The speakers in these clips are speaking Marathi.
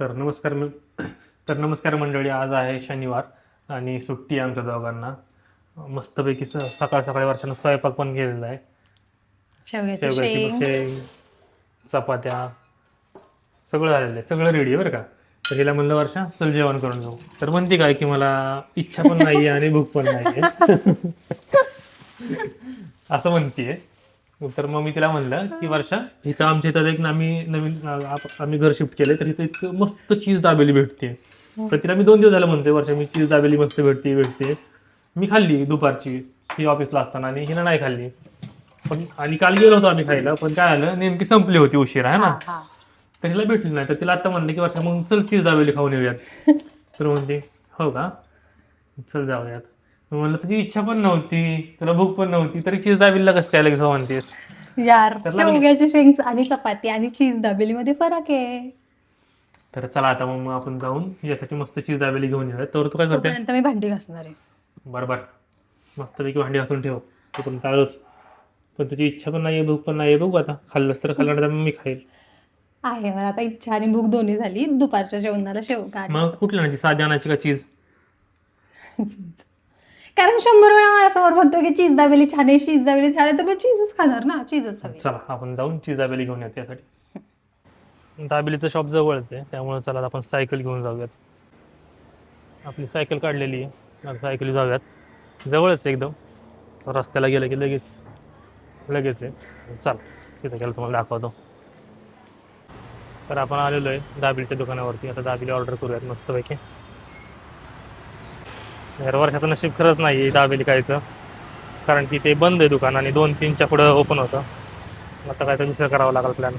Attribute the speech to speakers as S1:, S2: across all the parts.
S1: तर नमस्कार नमस्कार मंडळी. आज आहे शनिवार आणि सुट्टी आहे आमच्या दोघांना. मस्तपैकी सकाळ सकाळी वर्षानं स्वयंपाक पण केलेला आहे.
S2: शेवग्याची
S1: शेवग्याची
S2: शेंग.
S1: शेंग, चपात्या सगळं झालेलं आहे, सगळं रेडी आहे बरं का. तर हिला म्हणलं वर्षा चल जेवण करून जाऊ. तर म्हणते काय की मला इच्छा पण नाही आहे आणि भूक पण नाही आहे असं म्हणतीये. तर मग मी तिला म्हणलं की वर्षा, इथं आमच्या इथं एक आम्ही घर शिफ्ट केले, तर इथं इतकं मस्त चीज दाबेली भेटते. तर तिला मी 2 दिवस झालं म्हणतोय वर्षा मी चीज दाबेली मस्त भेटते. मी खाल्ली दुपारची, ही ऑफिसला असताना, आणि हिनं नाही खाल्ली. पण आणि काल गेलो होतो आम्ही खायला, पण काय आलं नेमकी संपली होती उशिरा आहे ना.
S2: हा.
S1: तर हिला भेटली नाही. तर तिला आता म्हणलं की वर्षा मग चल चीज दाबेली खाऊन येऊयात. तर म्हणते हो का, चल जाऊयात. मी म्हणलं तुझी इच्छा पण नव्हती, तुला भूक पण नव्हती, तरी चीज दाबेलीला कसं काय लगेच म्हणतेस.
S2: यार,
S1: तर लागली.
S2: शेवग्याची शेंग आणि चपाती आणि चीज दाबेली मध्ये फरक आहे.
S1: तर चला आता मग आपण जाऊन यासाठी मस्त चीज दाबेली घेऊन येऊयात. तर तू काय करते?
S2: तोपर्यंत मी भांडी घासणार आहे.
S1: बरोबर, मस्तपैकी भांडी घासून ठेव, तू पण टाळच. पण तुझी इच्छा पण नाही आहे, भूक पण नाही आहे. बघू आता, खाल्लंच तर खाल्लं, तर मी खाईल.
S2: आहे मला आता इच्छा आणि भूक दोन्ही झाली. दुपारच्या जेवणाला शेवगा आणि
S1: मग कुठली आणायची, साधी आणायची का चीज?
S2: कारण 100 वेळा माझ्यासमोर म्हणतो की चीज दाबेली छान आहे, चीज दाबेली छान आहे, तर मग चीजच खाणार ना, चीजच हवी.
S1: चला आपण जाऊन चीज दाबेली घेऊन येतो. त्यासाठी दाबेलीचं शॉप जवळच आहे, त्यामुळे चला आपण सायकल घेऊन जाऊयात. आपली सायकल काढलेली आहे, आता सायकली जाऊयात. जवळच आहे एकदम, रस्त्याला गेलं की लगेच आहे. चल तिथे गेलं तुम्हाला दाखवतो. तर आपण आलेलो आहे दाबेलीच्या दुकानावरती. आता दाबेली ऑर्डर करूयात मस्तपैकी. वर्षाचं नशीब खरंच नाही आहे दाबेली खायचं, कारण की ते बंद आहे दुकान आणि 2-3च्या पुढं ओपन होतं. आता काय तर दुसरं करावं लागेल प्लॅन.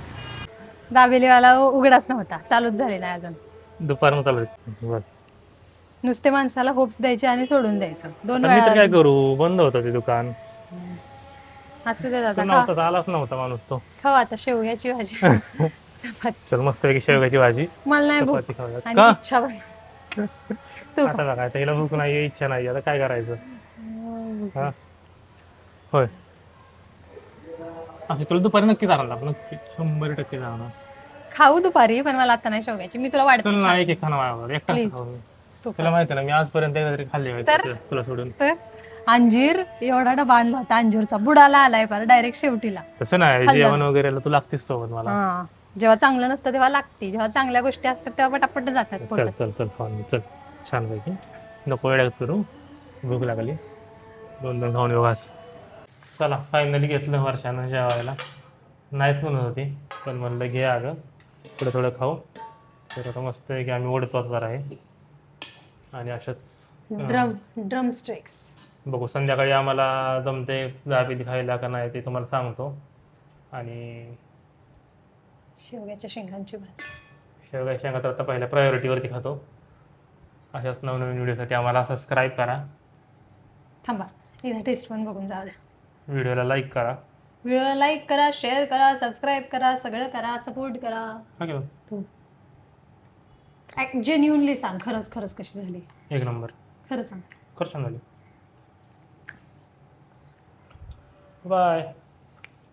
S2: दाबेलीवाला उघडाच नव्हता, चालूच झाले नाही अजून.
S1: दुपारनं चालू आहे.
S2: नुसते माणसाला होप्स द्यायचे आणि सोडून द्यायचं. 2
S1: मी तर काय
S2: वेळा
S1: करू, बंद होतं ते दुकान.
S2: असू दे दादा,
S1: नव्हता, आलाच नव्हता माणूस तो.
S2: खाऊ आता शेवग्याची भाजी चपाती.
S1: चल मस्तपैकी शेवग्याची भाजी
S2: मला नाही भूक
S1: चपाती खाऊयात.
S2: आणि
S1: का
S2: इच्छा पण. तू
S1: आता बघा, आता हिला भूक नाही, इच्छा नाही, आता काय करायचं. हा होय, असं तुला दुपारी नक्की जाणार, आपण नक्की 100% जाणार.
S2: खाऊ दुपारी, पण मला आता नाही शेवग्याची. मी तुला वाढते
S1: चल ना,
S2: छान.
S1: एक खाणं वाढवणार, एकटाच
S2: Please.
S1: खाऊ मी.
S2: तू
S1: तुला
S2: खा.
S1: माहिती ना, मी आजपर्यंत एकदा तरी खाल्ली
S2: तर?
S1: माहिती तुला सोडून.
S2: तर अंजीर एवढा डबा आणला होता अंजीरचा, बुडाला आलाय पर डायरेक्ट शेवटीला.
S1: तसं नाही,
S2: खाल्लं.
S1: जेवण वगैरेला तू लागतेस सोबत मला.
S2: हा, जेव्हा चांगलं नसतं तेव्हा लागते, जेव्हा चांगल्या गोष्टी असतात तेव्हा पटापट जातात
S1: चल
S2: पोटात.
S1: चल चल खाऊन घे, चल छानपैकी. नको वेळात करू, भूक लागली. 2 खाऊन येऊ घास. चला फायनली घेतलं वर्षानं जेवायला. नाहीच म्हणत होती, पण म्हणलं घे अगं, थोडं खाऊ. तर आता मस्त आहे की आम्ही ओढतो जरा आहे. आणि अशाच
S2: ड्रम स्ट्रिक्स.
S1: बघू संध्याकाळी आम्हाला जमते दाबेली खायला का नाही ते तुम्हाला सांगतो. आणि
S2: शेवग्याच्या शेंगांची भाजी.
S1: शेवगा शेंगा तर आता पहिल्या प्रायोरिटीवरती खातो. अशाच नवनवीन व्हिडिओसाठी आम्हाला सबस्क्राईब करा,
S2: थांबा एकदा टेस्ट पण बघून जाऊ द्या.
S1: व्हिडिओला लाईक करा.
S2: व्हिडिओला लाईक करा, शेअर करा, सबस्क्राईब करा, सगळं करा, सपोर्ट करा.
S1: हा घेऊ,
S2: जेन्युनली सांग, खरंच खरंच कशी झाली,
S1: 1 नंबर.
S2: खरं सांग.
S1: कर छान झाली. बाय.